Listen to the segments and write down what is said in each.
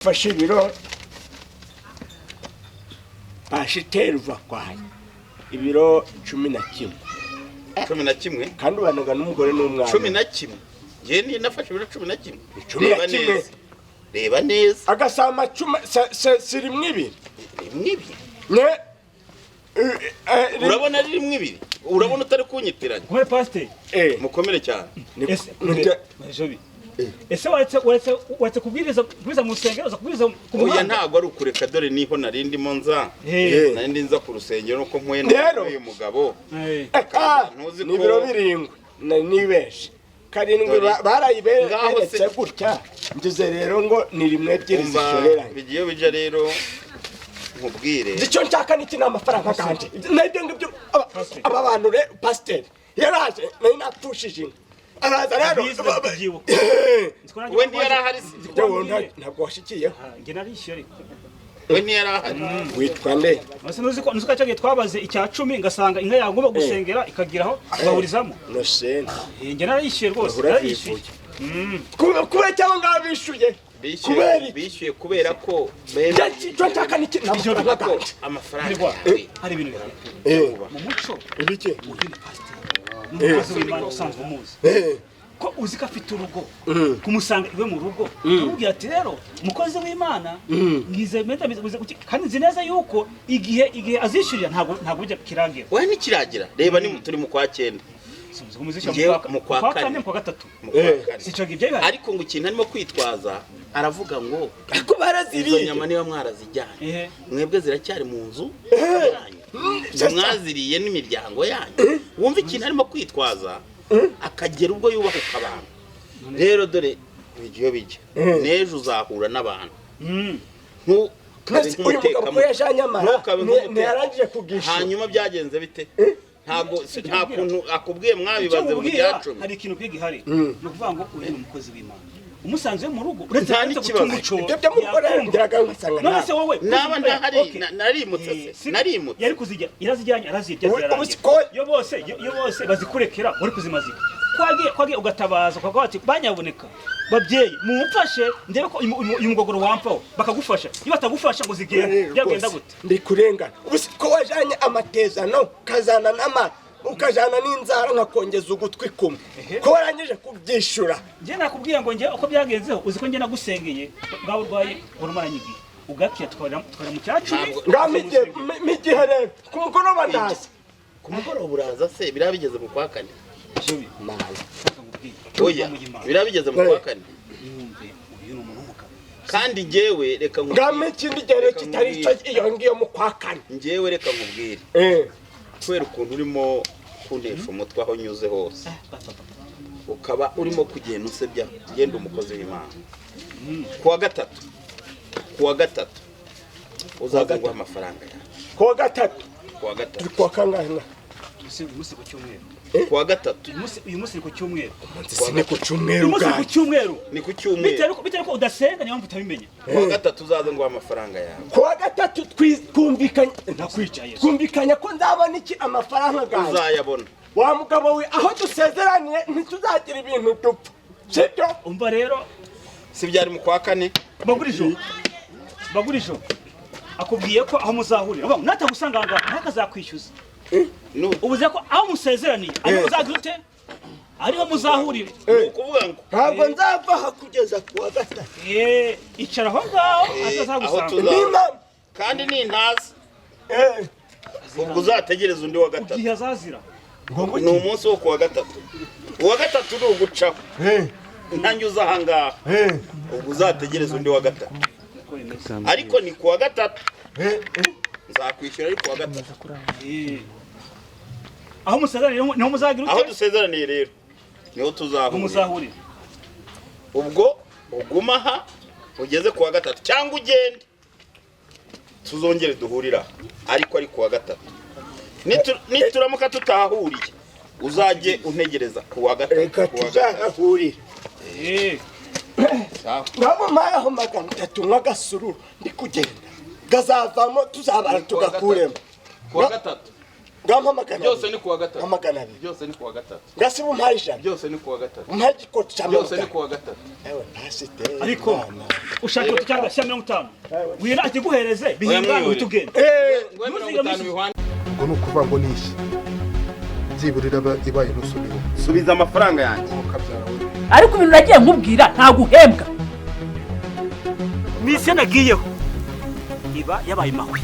fashe ibiro ashitera uva kwaye ibiro 11 11 kandi ubanaga n'umugore n'umwana 11 je ni nafashe ibiro 11 reba neza agasama siri mwibiri ne urabona ari mwibiri urabona utari kunyitiranya Kwe pastor mukomere cyane ese waretse kubwiriza mu rusengero za kubwiriza ku muhanda oya ntago ari ukureka dore niho narindi mo nza narindi nza ku rusengero nuko nkwe n'uyu mugabo ntuzi ko ibiro birindwi nibeshe karindwi barayibetse gutya ndize rero ngo ni rimwe ebyiri zishoreranye bigiye bija rero nkubwire icyo nshaka niki n'amafaranga kanje nabyo ngibyo aba bantu re pastor yaraje nari natushije araza rero we ntiyarahari ntabwo washikiyeho nge narishyure we ntiyarahari witwa nde nuzi ko cyagiye twabaze icya 10 ngasanga inka yagomba gusengera ikagiraho bahurizamo nosene nge narishyuye rwose narishyuye kubera cyangwa ngabishuye bishyuye kubera ko cyo nshaka niki amafaranga hari ibintu bihari mu muco ibiki n'umukozi w'Imana usanzwe umuzi ko uzi ko afite urugo kumusanga iwe mu rugo ubwira ati rero umukozi w'Imana ngize meta kandi nzi neza yuko igihe azishyurira ntabwo bijya kirangira we nikiragira reba ni turi mu kwa 9 mu kwa 4 mu kwa 3 sicoga ibyo bihari ariko ngo ikintu arimo kwitwaza aravuga ngo ko baraziriye izo nyama niba mwarazijyanye mwebwe ziracyari mu nzu mwaziriye n'imiryango yanyu wumva ikintu arimo kwitwaza akagera ubwo yubahuka abantu rero dore bigiye bijya nejo uzahura n'abantu uyu mugabo ko yajanye amara ntiyarangije kugisha hanyuma byagenze bite nta kuntu akubwiye mwabibaze mu byacumi hari ikintu bw'igihari no kuvuga ngo uri umukozi w'Imana umusanze mu rugo uretse gutumuco ibyo byamukoreraga ngasanga none se wowe naba narimutse narimutse yari kuzijya irazijyanye arazirya yo bose bazikurekera uri kuzimazika kwagiye ugatabaza kwa ati banyaboneka babyeyi mumfashe ndebe ko uyu mugogoro wampaho bakagufasha iyo batagufasha ngo zigende byagenda gute ndi kurengana ko wajanye amatezano kazana nama ukajana n'inzara nkakongeza ugutwi kumwe ko warangije kubyishura nje nakubwiye ngo nje uko byagenzeho uzi ko nje nagusengeye bwawe urwaye urumaranyigi ugakiya twara mu cyacu migihe rero ku mugoroba ndaza ku mugoroba uraza se birabigeze mu kwa 4 oya birabigeze mu kwa 4 kandi jewe reka ngame ikindi gihe kitari cyo iyo ngiyo mu kwa 4 njewe reka nkubwire kwera ukuntu urimo kunesha umutwe aho nyuze hose ukaba urimo kugenda usebya genda umukozi w'Imana kuwa gatatu uzagwa amafaranga yawe kuwa gatatu kuwa kangahe musi ku cyumweru kuwa gatatu uyu musi ku cyumweru ni ku cyumweru ni ku cyumweru bitari ko udasenga niyo mpamvu utabimenya kuwa gatatu uzaze ngo amafaranga yawe kuwa gatatu twumvikanye nakwicaye twumvikanye ko nzabona iki amafaranga gawe uzayabona wa mugabo we aho dusezeraniye ntituzagira ibintu dupfa sibyo umva rero si byari mu kwa 4 bagurisho akubwiye ko aho muzahurira natagusanga ntakazakwishyuza ubuze ko aho musezeraniye aho uzagira ute ariho muzahurira ukuvuga ngo ntabwo nzava hakugeza kuwa gatatu icara aho ngaho azazagusanga kandi nintazi ubwo uzategereza undi wa gatatu ugiye azazira ni umunsi wo kuwa gatatu uwa gatatu ni ugucaho ntanyuze aha ngaha ubwo uzategereza undi wa gatatu ariko ni kuwa gatatu nzakwishyura ari kuwa gatatu aho musezeraniye niho muzagira ute aho dusezeraniye rero niho tuzahurira ubwo uguma aha ugeze kuwa gatatu cyangwa ugende tuzongere duhurira ariko ari kuwa gatatu nituramuka tutahahuriye uzajye untegereza kuwa gatatu reka tuzahahurire ngabo mayaho magana 3 nk'agasururu ndi kugenda gazavamo tuzabara tugakuremo kuwa gatatu ngampamagana byose ni kuwa gatatu amagana byose ni kuwa gatatu ngasi bumpayisha byose ni kuwa gatatu mpagikoti cyangwa byose ni kuwa gatatu ewe pasiteri ariko ushaka ko cyangwa 50 wira akiguhereze bihinga utugenda ngo nukuva ngo nishi byiburira ibaye nusubira subiza amafaranga yanjye ariko ibintu nagiye nkubwira nta guhembwa misi nagiyeho iba yabaye mahwe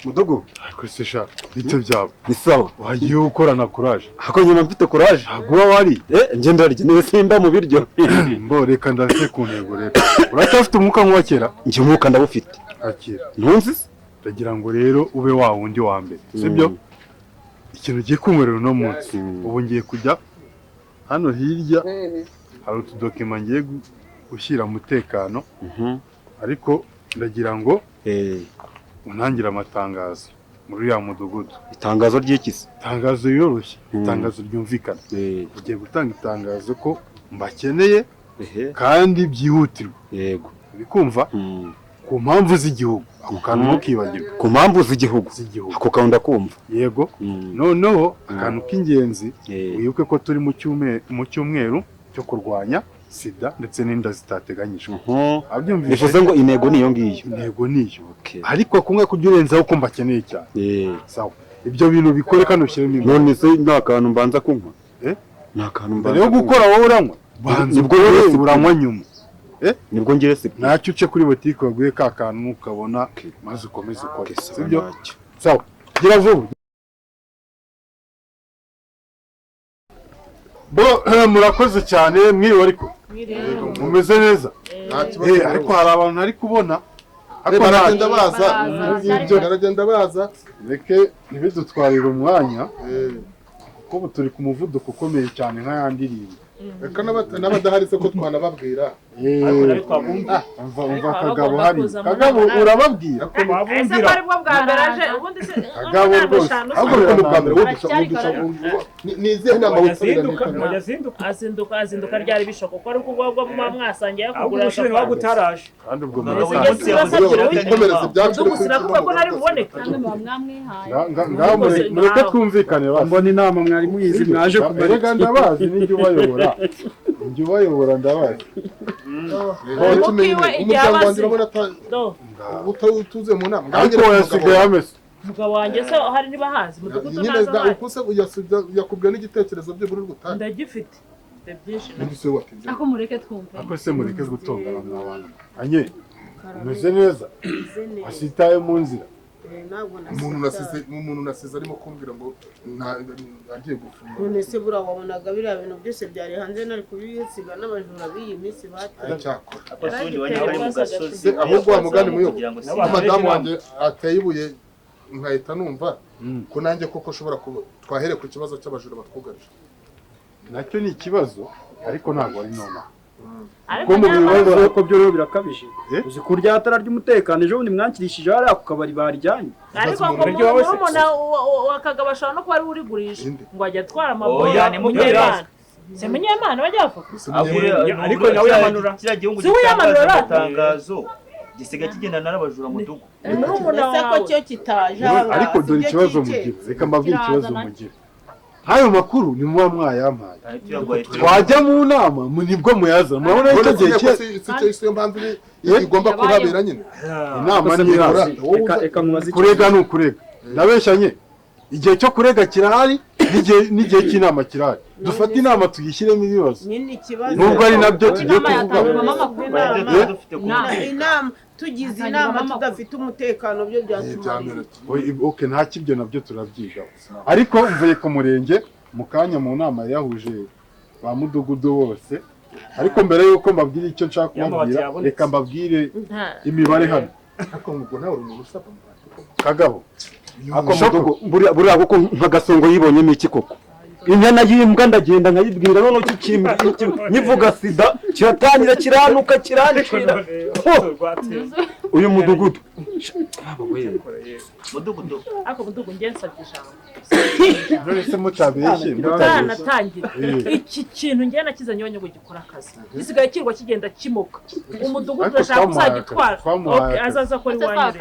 mudogo kwesesha bite byabo ni sawa wagiye ukorana courage ako nyuma mfite courage aguwa wari nje ndarya niwe simba mu biryo mbo reka ndase ku ntego rero uracyafite umwuka nk'uwa kera nje umwuka ndawufite akira ntunzi ndagira ngo rero ube wa wundi wa mbere sibyo ikintu giye kunkorera uno munsi ubu ngiye kujya hano hirya hari utudokima ngiye gushyira umutekano ariko ndagira ngo unangira amatangazo muri ya mudugudu. Itangazo ry'ikisi? Itangazo yoroshye, itangazo ryumvikana. Ugiye gutanga itangazo ko mbakeneye kandi byihutirwa. Yego. Bikumva? Ku mpamvu z'igihugu. Ako kantu ntukibagirwe. Ku mpamvu z'igihugu. Ako kantu ndakumva. Yego. Noneho akantu k'ingenzi wibuke ko turi mu cyumweru cyo kurwanya sida ndetse n'inda zitateganyijwe. Bivuze ngo intego niyo ngiyo. Intego niyo. Ariko kumwe kujya urenzaho ko mbakeneye cyane. Sawa. Ibyo bintu bikore kandi ushyiremo imbere. None se nta kantu mbanza kunywa? Nta kantu mbanza. Rero gukora wowe uranywa. Nibwo wese uranywa nyuma. Nibwo ngire se. Ntacyo uce kuri botike waguye ka kantu ukabona maze ukomeze ukore. Sibyo? Sawa. Gira vuba. Murakoze cyane mwiwe ariko mumeze neza ariko hari abantu ari kubona baragenda baza ibyo baragenda baza reke ntibidutwarire umwanya kuko turi ku muvuduko ukomeye cyane nk'ayandirimbo reka n'abadahari se ko twanababwira umva Kagabo hari Kagabo urababwira ese bari bwo bwa mbere aje ubundi se Kagabo rwose ahubwo ni bwa mbere wudusha nizihe nama azinduka ryari bishoko ko ari kubwo mwasangiye kugura ushobora wagutaraje kandi ubwo ikomereze byacu ko nari buboneka ngaho mureke twumvikane mbona inama mwari muyizi mwaje kumereka ndabazi n'ijya ubayobora njye ubayobora ndabazi umuryango wanjye urabona utuze mu nama ariko yasigaye ameze umugabo wanjye se hari niba hazi mudugudu naza ukuse yakubwiye n'igitekerezo bye muri rutanga ndagifite byinshi ako mureke twumve ako se mureke gutongana n'abantu anye umeze neza asitaye mu nzira umuntu nasize arimo kumbwira ngo agiye gufunga none se bura wabonaga biriya bintu byose byari hanze nari kubisiga n'abajura b'iyi minsi ahubwo wa mugani muyo madamu wanjye ateye ibuye nkahita numva ko nanjye koko ushobora twahere ku kibazo cy'abajura batwugarije nacyo ni ikibazo ariko ntabwo ari nonaha ko mu bibazo ko byo rero birakabije uzi kurya atara ry'umutekano ejo bundi mwankirishije hariya ku kabari barijyanye ariko ngo umuntu wakagaba ashobora no kuba ari urigurisha ngo ajya atwara amaboya ni munyemana se munyemana bajya bafata ariko nawe yamanura kiriya gihugu gitangaza amatangazo gisigaye kigendana n'abajura mu dugu ese ko cyo kitaje ariko dore ikibazo mugira reka mbabwire ikibazo mugira hayo makuru ni muba mwayampaye twajya mu nama nibwo muyaza murabona icyo gihe cyo mpamvu igomba kuhabera nyine inama ni kurega ni ukurega nabeshanye igihe cyo kurega kirahari n'igihe cy'inama kirahari dufate inama tuyishyiremo ibibazo nubwo ari nabyo tugiye kuvuga inama tugize inama tudafite umutekano byo byatumara okay nta kibyo nabyo turabyigaho ariko mvuye ku murenge mu kanya mu nama yahuje ba mudugudu bose ariko mbere yuko mbabwira icyo nshaka kubabwira reka mbabwire imibare hano Kagabo buriya kuko nk'agasongo yibonyemo iki koko inyana y'imbwa ndagenda nkayibwira none nyivuga sida kiratangira kiranuka kirancira uyu mudugudu mudugudu ariko mudugu njye nsabye ijambo none se mutabeshye mutanatangira iki kintu njye nakizanye wowe ngo gikora akazi gisigaye kirwa kigenda kimuka umudugudu urashaka kuzagitwara azaza ko ari wanyu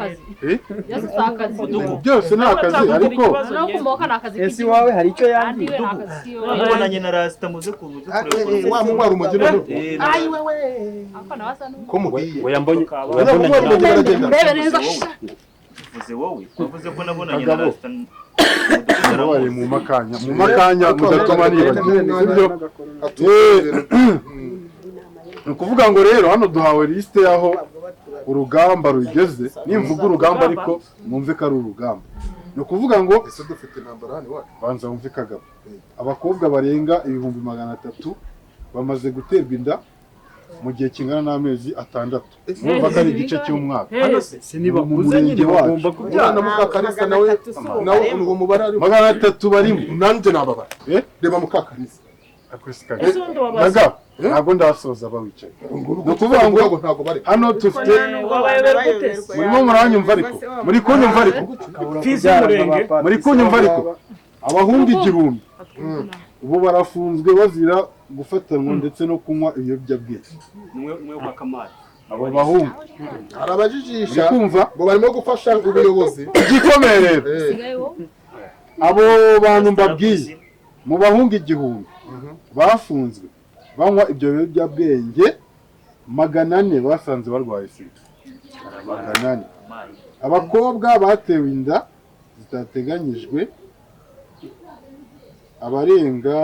rero byose ni akazi ariko no kumoka nakazi ese wawe hari icyo yandi ubonanye na rasita muze kuza kureba wa mumwara umugeni ayi wewe ako nawasa no ko mugiye oya mbonye ndebe neza uvuze wowe wavuze ko nabonanye na rasita bari mu makanya mudatuma nibagirwa ni ukuvuga ngo rero hano duhawe lisite y'aho urugamba rugeze nimvuga urugamba ariko mwumve ko ari urugamba ni ukuvuga ngo ese dufite intambara hano iwacu banza wumve kagabo abakobwa barenga 300,000 bamaze guterwa inda mu gihe kingana n'amezi 6 mwumva ko ari igice cy'umwaka se niba kuze nyine bagomba kubyana mukakarisa nawe ngo mubare ari 300 barimo nanje nababara reba mukakarisa ntabwo ndasoza bawicaye ni ukuvuga ngo hano dufite murimo muranyumva ariko muri kunyumva ariko muri kunyumva ariko abahungu 1000 ubu barafunzwe bazira gufatanwa ndetse no kunywa ibiyobyabwenge abo bahungu arabajijisha ngo barimo gufasha ubuyobozi igikomeye rero abo bantu mbabwiye mu bahungu 1000 bafunzwe banywa ibyo biyobyabwenge 400 basanze barwaye sida 400 abakobwa batewe inda zitateganyijwe abarenga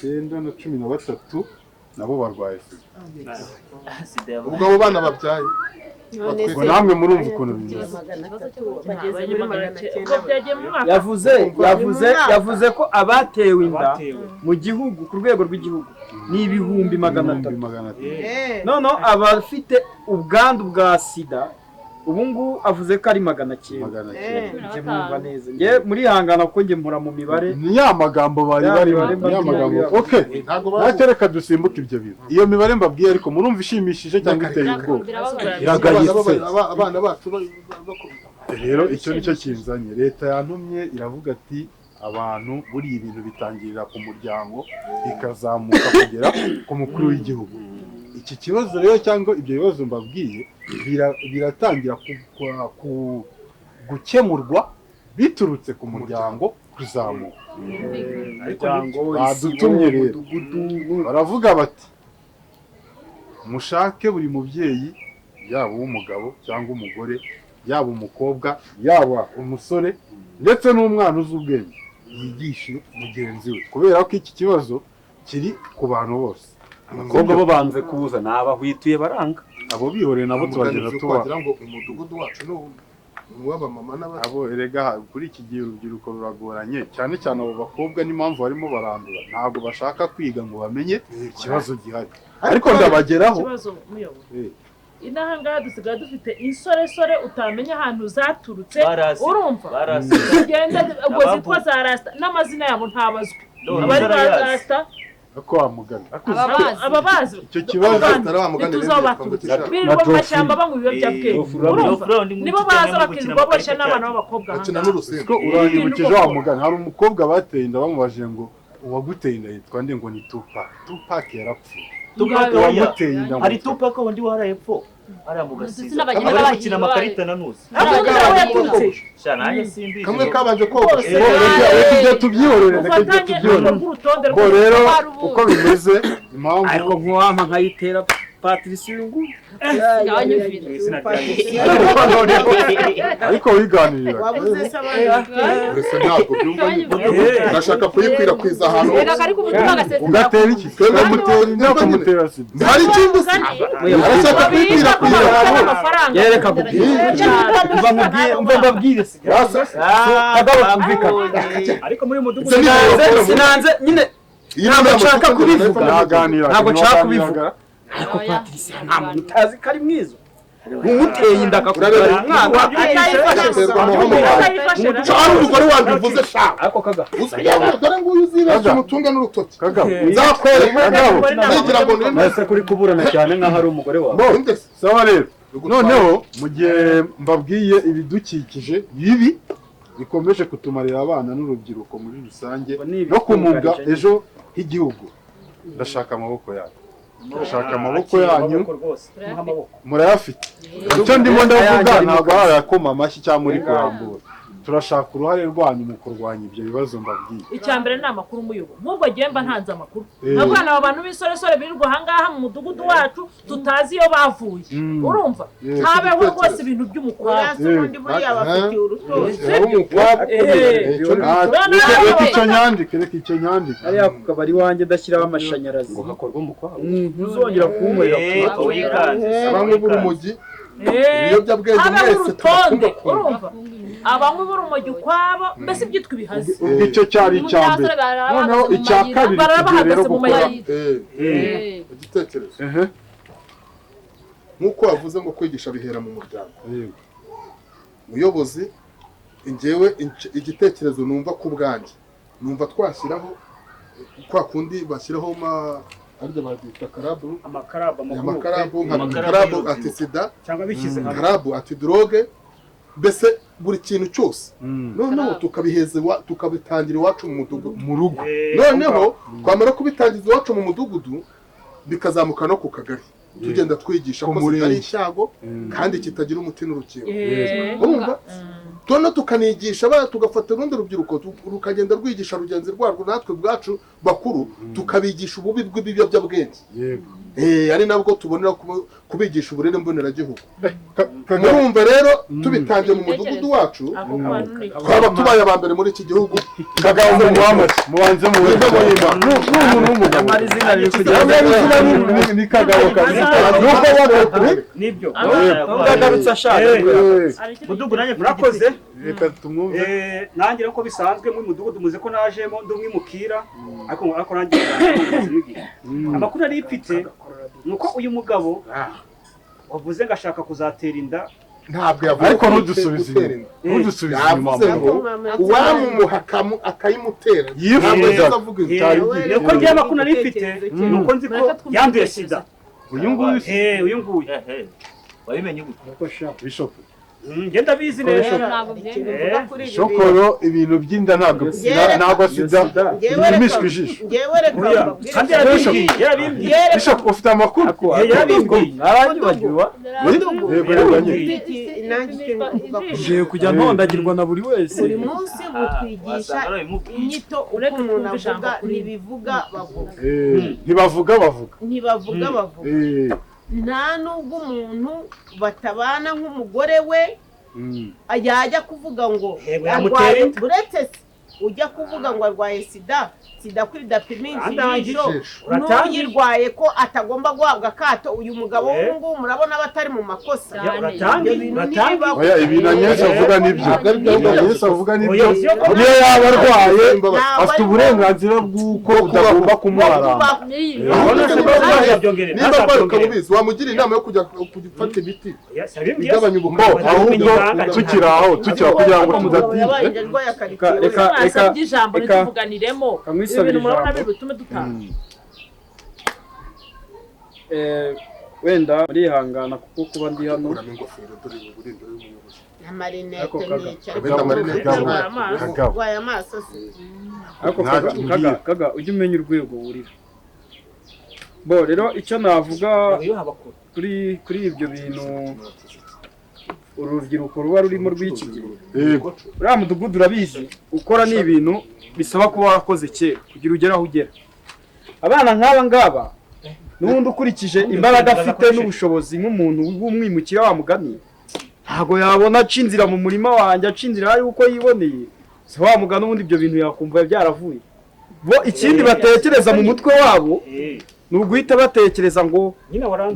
913 nabo barwaye sida ubwo abo bana babyaye ngo namwe murumva ukuntu bimeze yavuze ko abatewe inda mu gihugu ku rwego rw'igihugu ni 300,000 none abafite ubwandu bwa sida ubu ngubu avuze ko ari 900 neza nge muri hangana ko nge mpura mu mibare ni ya magambo bari ya magambo okay reka dusimbuke ibyo bintu iyo mibare mbabwiye ariko murumva ishimishije cyangwa iteye ubwoba iragayitse abana bacu rero icyo nicyo kinzanye leta yantumye iravuga ati abantu buri ibintu bitangirira ku muryango bikazamuka kugera ku mukuru w'igihugu iki kibazo rero cyangwa ibyo bibazo mbabwiye biratangira gukemurwa biturutse ku muryango kuzamuka badutumye rero baravuga bati mushake buri mubyeyi yaba uw'umugabo cyangwa umugore yaba umukobwa yaba umusore ndetse n'umwana uzi ubwenge yigishe mugenzi we kubera ko iki kibazo kiri ku bantu bose abakobwa bo banze kuza nabahwituye baranga abo bihoreye nabo tubagenda tubagira ngo umudugudu wacu ni uw'abamama n'abana abo erega kuri iki gihe urubyiruko ruragoranye cyane cyane abo bakobwa n'impamvu barimo barandura ntabwo bashaka kwiga ngo bamenye ikibazo gihari ariko ndabageraho inaha ngaha dusigaye dufite insoresore utamenya ahantu zaturutse urumva tugenda ubwo zitwa za rasita n'amazina yabo ntabazwi abari ba rasita ako wamugana ababazi icyo kibazo birirwa mu mashyamba banywa ibiyobyabwenge nibo baza bakirirwa boshya n'abana b'abakobwa ko uranyibukije wa mugana hari umukobwa bateye inda bamubajije ngo uwaguteye inda yitwa nde ngo ni Tupac yarapfuye hari Tupac wundi warayepfo ara mu gasiza abari gukina amakarita nanuze kamwe kabanje ko ibyo tubyihorere ngo rero uko bimeze impamvu ariko nkuwampa nkayitera Patrice Lungu ariko wiganirira ese ntabwo byumva ndashaka kuyikwirakwiza ahantu ugatera iki twebwe mutera inda kumutera sida hari ikindi arashaka kuyikwirakwiza yereka mbabwire ariko muri mudugudu sinanze nyine ntabwo nshaka kubivuga ariko Patrice nta muntu utazi ko ari mwiza umuteye inda akakurabera umwana cyangwa umugore wanjye uvuze sha ariko kaga dore nguyu uzibeshya umutunga n'urutoki nzakwereka nigira ngo nese kuri kuburana cyane nkaho ari umugore wawe sawa rero noneho mu gihe mbabwiye ibidukikije bibi bikomeje kutumarira abana n'urubyiruko muri rusange no kumuga ejo h'igihugu, ndashaka amaboko yanyu, ndashaka amaboko yanyu murayafite. Icyo ndimo ndavuga ntabwo ari ayakoma amashyi cyangwa muri kurambura, turashaka uruhare rwanyu mu kurwanya ibyo bibazo mbabwiye. Icya mbere ni amakuru muyobo, nk'ubwo gihe mba ntanze amakuru nkabwana aba bantu b'isoresore birirwa ahangaha mu mudugudu wacu tutazi iyo bavuye, urumva habeho rwose ibintu by'umukwabo ubundi buriya bafitiye urutoki reka icyo nyandike hariya ku kabari wanjye ndashyiraho amashanyarazi ngo hakorwe umukwabo, ntuzongera kunkorera bamwe b'urumogi ibiyobyabwenge habeho urutonde, urumva abanywi b'urumogi ukwabo, mbese ibyitwa ibihazi. icyo cyari icya mbere. Noneho icya kabiri tugiye rero gukora igitekerezo nk'uko wavuze ngo kwigisha bihera mu muryango. Muyobozi, njyewe igitekerezo numva ku bwanjye numva twashyiraho kwa kundi bashyiraho aribyo babyita amakarabu ati sida karabu ati droge, mbese buri kintu cyose noneho tukabitangira iwacu mu rugo, noneho twamara kubitangiza iwacu mu mudugudu bikazamuka no ku kagari, tugenda twigisha ko sida ari icyago kandi kitagira umuti n'urukingo. urumva noneho tukanigisha tugafata urundi rubyiruko rukagenda rwigisha rugenzi rwarwo, natwe bwacu bakuru tukabigisha ububi bw'ibiyobyabwenge, ari nabwo tubonera kubigisha uburere mboneragihugu. murumva rero tubitangiye mu mudugudu wacu twaba tubaye aba mbere muri iki gihugu. kagabo mubanze mu buryo bw'imba n'umuntu izina riri kugira ni kagabo kazi nibyo ugarutse ashaka mudugudu nanjye murakoze. reka tumwumve. nanjye uko bisanzwe muri mudugudu muze ko najemo ndi umwimukira, ariko nanjye amakuru ari mfite nuko uyu mugabo wavuze ngo ashaka kuzatera inda, ntabwo yavuze ariko ntudusubize inyuma uwamumuha akayimutera yifuza nuko ngiye amakuru nari mfite nuko nzi ko yanduye sida. uyu nguyu wabimenye gute Bishop? ngenda bizi neza Shokoro ibintu by'inda ntabwo sida bimishwe ijisho. kandi yarabimbwiye Bishop ufite amakuru? ngiye kujya ntondagirwa na buri wese. buri munsi butwigisha inyito uko umuntu avuga ntibivuga bavuga ntibavuga bavuga nta nubwo umuntu batabana nk'umugore we yajya kuvuga ngo arwaye buretse ujya kuvuga ngo arwaye sida kuri dapiminsi y'ijisho n'uyirwaye ko atagomba guhabwa akato. uyu mugabo w'ubu murabona batari mu makosa. ibi na Yesu avuga nibyo, niyo yaba arwaye afite uburenganzira bw'uko udagomba kumuharanga. niba baruka mubizi wamugira inama yo kujya gufata imiti igabanya ubukoko, ahubwo tukiri aho kugira ngo tudatinda reka ijambo rituvuganiremo ibintu murabona biri butume dutaha. wenda urihangana kuko kuba ndi hano amarinete urwaye amaso ariko kaga ujye umenya urwego wurira. bo rero icyo navuga kuri ibyo bintu urubyiruko ruba rurimo rw'iki gihe, uriya mudugudu urabizi ukora ni ibintu bisaba kuba warakoze kera kugira ugere aho ugera. abana nk'aba ngaba n'ubundi ukurikije imbaraga afite n'ubushobozi nk'umuntu w'umwimukira wa mugani, ntabwo yabona aca inzira mu murima wanjye, aca inzira ari uko yiboneye. si wa mugani ubundi ibyo bintu yakumva byaravuye. bo ikindi batekereza mu mutwe wabo ni uguhita batekereza ngo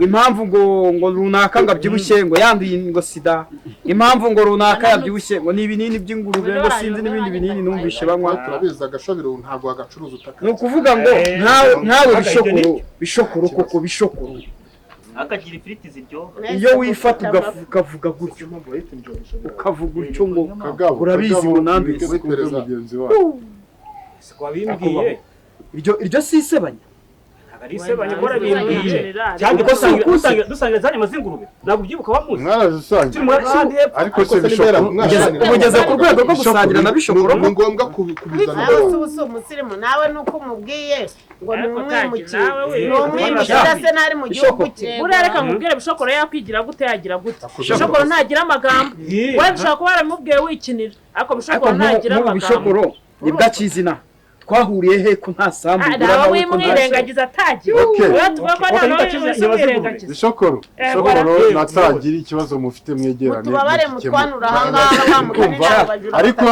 impamvu ngo runaka ngo abyibushye ngo yanduye ngo sida, impamvu ngo runaka yabyibushye ngo ni ibinini by'ingurube ngo sinzi n'ibindi binini numvishe banywa. turabizi agashabiro ntabwo agacuruza utaka. ni ukuvuga ngo ntawe bishokoro koko bishokoro akagira ifiriti ziryoha. iyo wifata ukavuga gutyo ukavuga utyo ngo urabizi ngo nanduye wabimbwiye iryo si isebanya. Arise banyakora bimbwiye. Cyane ko dusangira zanye mazingurube. Ntabwo ubyibuka wamuzi. Mwarazisangiye. Ariko se bishobora ugeze ku rwego rwo gusangira na bishobora ni ngombwa kubizana. Nawe umusirimu nawe nuko umubwiye ngo ni umwimukira se nari mu gihugu cye. Buriya reka nkubwire bishokoro yakwigira gute yagira gute. Bishokoro ntagira amagambo. Wewe ushaka kuba waramubwiye wikinira. Ariko bishokoro ntagira amagambo. Bishokoro nibwa kizina. Twahuriye he ko nta sambu nawe wimwirengagiza atagira. Bishokoro natagira ikibazo mufite mwegerane. Tubabare mutwanura ahangaha bamukanira ariko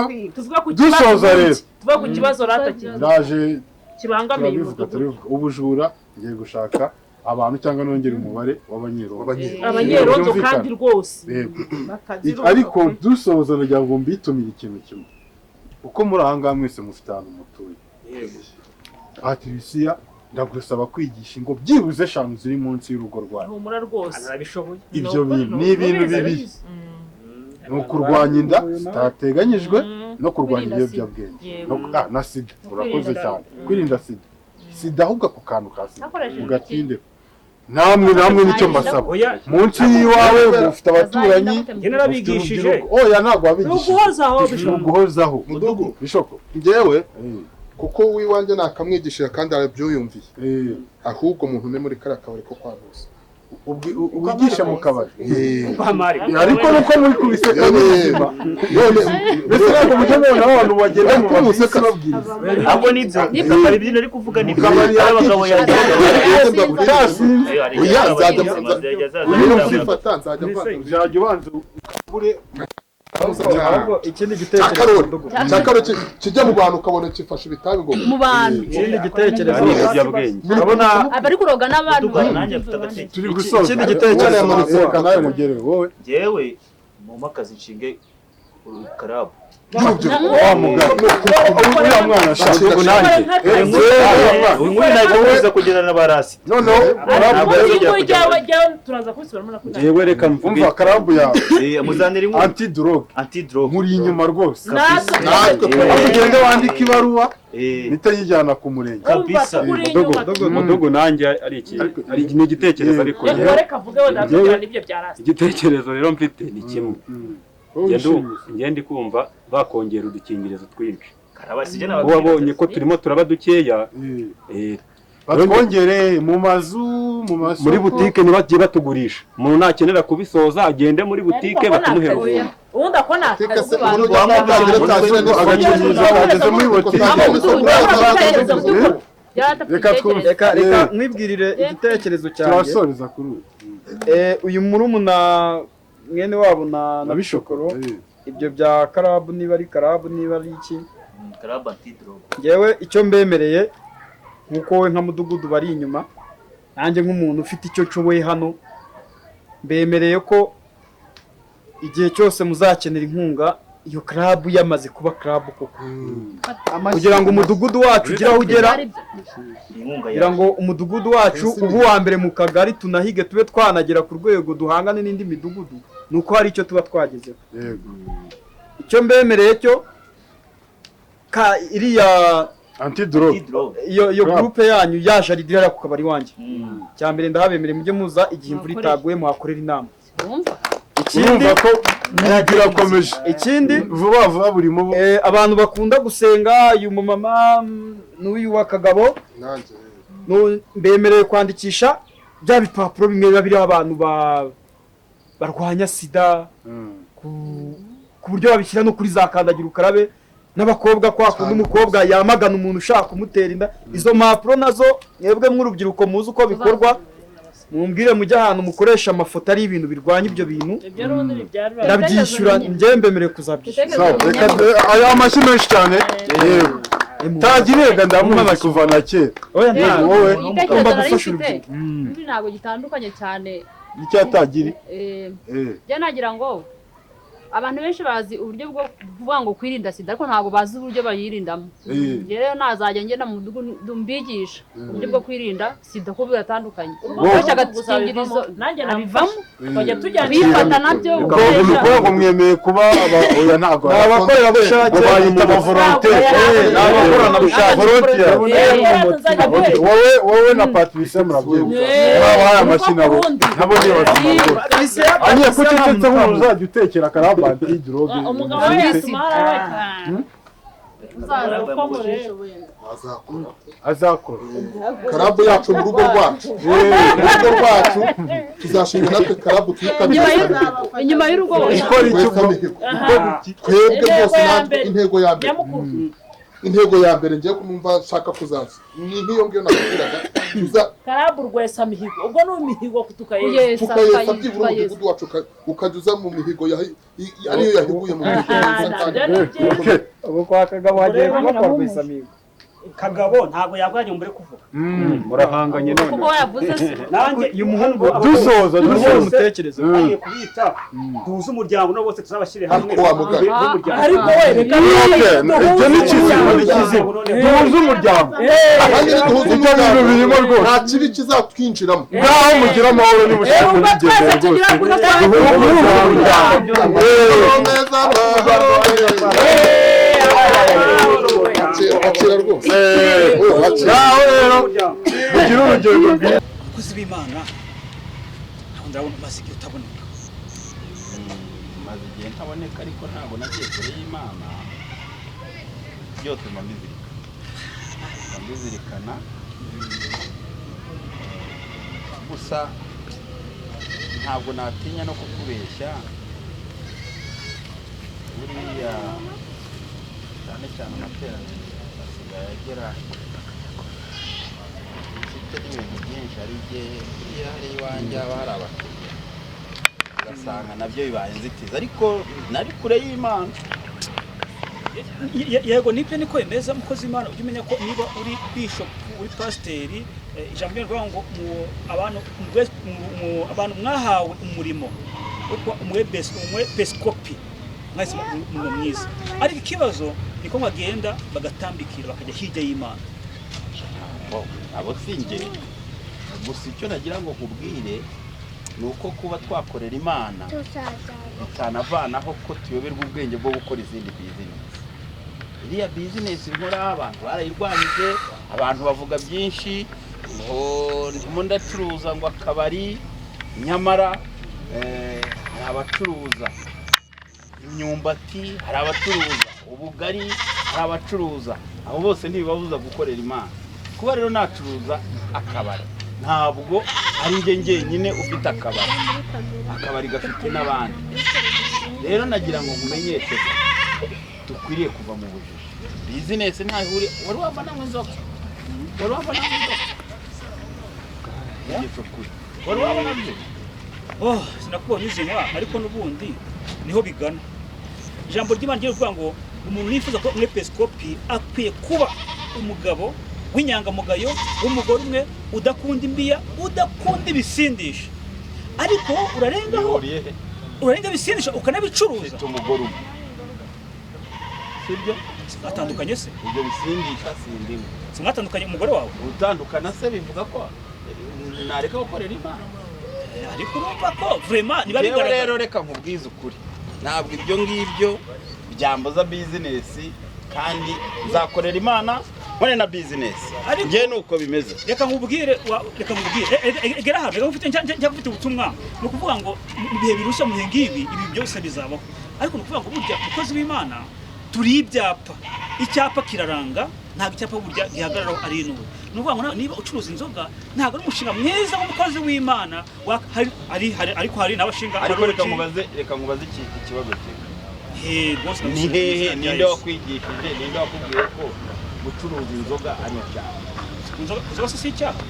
dusoza rero. Tuva ku kibazo ratakiza. Ndaje kibangamiye ubujura ngiye gushaka abantu cyangwa nongera umubare abanyerondo kandi rwose ariko dusoza nagira ngo mbitumire ikintu kimwe uko muri ahangaha mwese mufite ahantu mutuye Patricia ndagusaba kwigisha ngo byibuze 5 ziri munsi y'urugo rwawe humura rwose arabishoboye ibyo bintu ni ibintu bibi no kurwanya inda zitateganyijwe no kurwanya ibiyobyabwenge na sida urakoze cyane kwirinda sida ahubwo ku kantu ka sida ugatinde namwe nicyo mbasaba munsi yiwawe mufite abaturanyi narabigishije oya ntabwo wabigishije guhozaho mudugu bishoko njyewe kuko wiwanje nakamwigishira kandi arabyuyumviye ahubwo umuntu ne muri kara kabari ko kwanuza ubigisha mu kabari ariko nuko muri kubiseka n'ubuzima none mbese ntabwo mujye mubona abantu bagenda mu museka babwiriza abo nibyo kabari ibintu ari kuvuga ni kabari abagabo uzajya ubanza ukabure ikindi gitekerezo cyakaro kijya mu bantu ukabona kifasha ibitabi ngo mu bantu ikindi gitekerezo urabona abari kuroga n'abantu turi gusoza ikindi gitekerezo amaseka nawe mugere wowe jewe mu makazi nshinge karabu wa mugabo uriya mwana ashaka ngo nanjye uyu ntabwo uza kugerana na barasi noneho karabu turaza kubisubiramo nakujya jewe reka mvumva karabu yawe muzanira inkuru antidrogue muri inyuma rwose ugende wandika ibaruwa nitayijyana ku murenge kabisa mudogo nanjye ari igitekerezo ariko reka vuge wenda nibyo byarasi igitekerezo rero mfite ni kimwe ngende kumva bakongera udukingirizo twinshi wabonye ko turimo turaba dukeya batwongere mu mazu muri butike ntibagiye batugurisha umuntu nakenera kubisoza agende muri butike batumuhera ubundi akona ageze muri butike reka mwibwirire igitekerezo cyanjye turasoreza kuri uyu murumuna mwene wabo na bishokoro ibyo bya karabu niba ari karabu niba ari iki karabu antidrogue ngewe icyo mbemereye nkuko we nka mudugudu bari inyuma nanjye nk'umuntu ufite icyo nshoboye hano mbemereye ko igihe cyose muzakenera inkunga iyo karabu yamaze kuba karabu koko kugira ngo umudugudu wacu ugire aho ugera kugira ngo umudugudu wacu ubu wa mbere mu kagari tunahige tube twanagera ku rwego duhangane n'indi midugudu nuko hari icyo tuba twagezeho icyo mbemereye cyo iriya antidrogue iyo groupe yanyu yaje aridira ku kabari wanjye cyambere ndahabemereye mujye muza igihe imvura itaguye muhakorera inama ikindi ko birakomeje ikindi vuba burimo abantu bakunda gusenga uyu mumama n'uyu wa kagabo mbemereye kwandikisha bya bipapuro bimwe biba biriho abantu barwanya sida ku buryo babishyira no kuri za kandagira ukarabe n'abakobwa kwa kundi umukobwa yamagana umuntu ushaka kumutera inda izo mpapuro nazo mwebwe mw'urubyiruko muzi uko bikorwa mumbwire mujye ahantu mukoresha amafoto ari ibintu birwanya ibyo bintu ndabyishyura njye mbemereye kuzabyishyura aya amashyi menshi cyane tagirega ndamuzi kuva na kera wowe ugomba gufasha urubyiruko ntabwo gitandukanye cyane icyatagiri njye nagira ngo abantu benshi bazi uburyo bwo kuvuga ngo kwirinda sida ariko ntabwo bazi uburyo bayirindamo. Rero nazajya ngenda mu mudugudu mbigisha uburyo bwo kwirinda sida ko biratandukanye. Ufashe agakingirizo nanjye nabivamo bajya tujyana bifata nabyo ubwo mwemeye kuba oya ntago abakorera bushake bayita volontaire n'abakorana bushake volontaire wowe na Patrice murabyumva babaye amashina bo nabo niyo bazima anye kucecetse nk'uzajya utekera karabandi droge umugabo wese mara azakora karabu yacu mu rugo rwacu tuzashinga natwe karabu twita inyuma y'urugo twebwe rwose intego ya mbere ngiye kumva nshaka kuzaza ni nk'iyo ngiyo nakubwiraga karabu rwesa mihigo ubwo ni imihigo tukayesa byibura umudugudu wacu ukajya mu mihigo ariyo yahiguye mu mihigo ubu kwa Kagabo hagiye kuba kwa rwesa mihigo Kagabo ntago yabwaje mbere kuvuga murahanganye none kuko yavuze se nanjye uyu muhungu dusoza umutekerezo agiye kubita tuzi umuryango no bose tuzabashire hamwe ariko we reka ibyo ni kizi duhuze umuryango kandi duhuze umuryango birimo rwose nta kibi kizatwinjiramo ngaho mugira amahoro n'ubushake akira rwose ngaho rero ugira urugendo rwiza abakozi b'Imana aho ndabona maze igihe utaboneka maze igihe ntaboneka ariko ntabwo nagiye kure y'Imana byose mbizirikana gusa ntabwo natinya no kukubeshya buriya cyane amateraniro asigaye agera ifite n'ibintu byinshi hari igihe iyo hari iwanjye haba hari abakiriya ugasanga nabyo bibaye inzitizi ariko nari kure y'Imana yego nibyo niko bimeze mukozi w'Imana ujye umenya ko niba uri bishop uri pasiteri ijambo ry'Imana ngo abantu mwahawe umurimo umwepiskopi mwese mu mwiza ariko ikibazo niko bagenda bagatambikira bakajya hirya y'Imana abo singeri gusa icyo nagira ngo nkubwire ni uko kuba twakorera Imana bitanavanaho ko tuyoberwa ubwenge bwo gukora izindi bizinesi. Iriya bizinesi nkora abantu barayirwanyije, abantu bavuga byinshi ngo ndimo ndacuruza ngo akabari, nyamara hari abacuruza imyumbati, hari abacuruza ubugari, hari abacuruza, abo bose ntibibabuza gukorera Imana. Kuba rero nacuruza akabari ntabwo ari njye njyenyine ufite akabari gafite n'abandi. Rero nagira ngo nkumenyeshe dukwiriye kuva mu bujiji. Bizinesi ntahure wari wava namwe inzoka, wari wava namwe inzoka wari wava namwe. Sinakubonye izinwa ariko n'ubundi niho bigana. Ijambo ry'Imana rivuga ngo umuntu nifuza ko umwepiskopi akwiye kuba umugabo w'inyangamugayo, w'umugore umwe udakunda imbiya, udakunda ibisindisha. Ariko urarenga ibisindisha ukanabicuruza. Umugore umwe sibyo atandukanye se? Ibyo bisindisha sindimo. Sinatandukanye umugore wawe. Utandukana se bivuga ko nareka gukorera Imana. Ariko urumva ko vraiment niba bigaragara. Rero reka nkubwize ukuri, ntabwo ibyo ngibyo byambuza bizinesi, kandi uzakorera Imana mbone na bizinesi. Ngiye nuko bimeze. Reka nkubwire egera hano, reka mfite njya gufite ubutumwa no kuvuga ngo mu bihe birushya mu ngibi ibi byose bizabaho. Ariko no kuvuga ngo burya umukozi w'Imana turi ibyapa, icyapa kiraranga, ntabwo icyapa burya gihagararaho ari intuwe. Nuvuga ngo niba ucuruza inzoga ntabwo ari umushinga mwiza w'umukozi w'Imana, ariko hari n'abashinga. Ariko reka nkubaze ikibazo cye. Ni hehe ninde wakwigishije, ninde wakubwiye ko gucuruza inzoga ari icyaha? Inzoga si icyaha.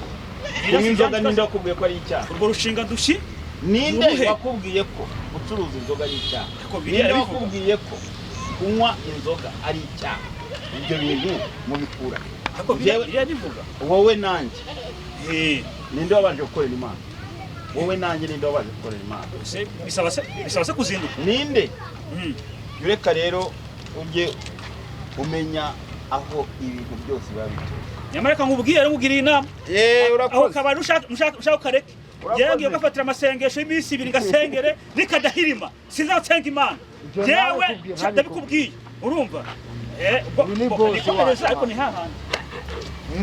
Kunywa inzoga ninde wakubwiye ko ari icyaha? Urwo rushinga dushi ninde wakubwiye ko gucuruza inzoga ari icyaha? Ninde wakubwiye ko kunywa inzoga ari icyaha? Ibyo bintu mubikura. Ariko biriya bivuga wowe nanjye ninde wabanje gukorera Imana? wowe nanjye ninde wabaje gukorera Imana bisaba se kuzinduka ninde ureka rero ujye umenya aho ibintu byose biba bituruka nyamara reka nkubwire rero nkugiriye inama aho kabari ushaka ukareke yewe ngiye gufatira amasengesho y'iminsi 2 ngasengere nikadahirima sinzasenga Imana yewe ndabikubwiye urumva nikomereza ariko ni hahandi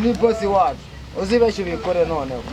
ni bosi wacu uzibeshye ubikore noneho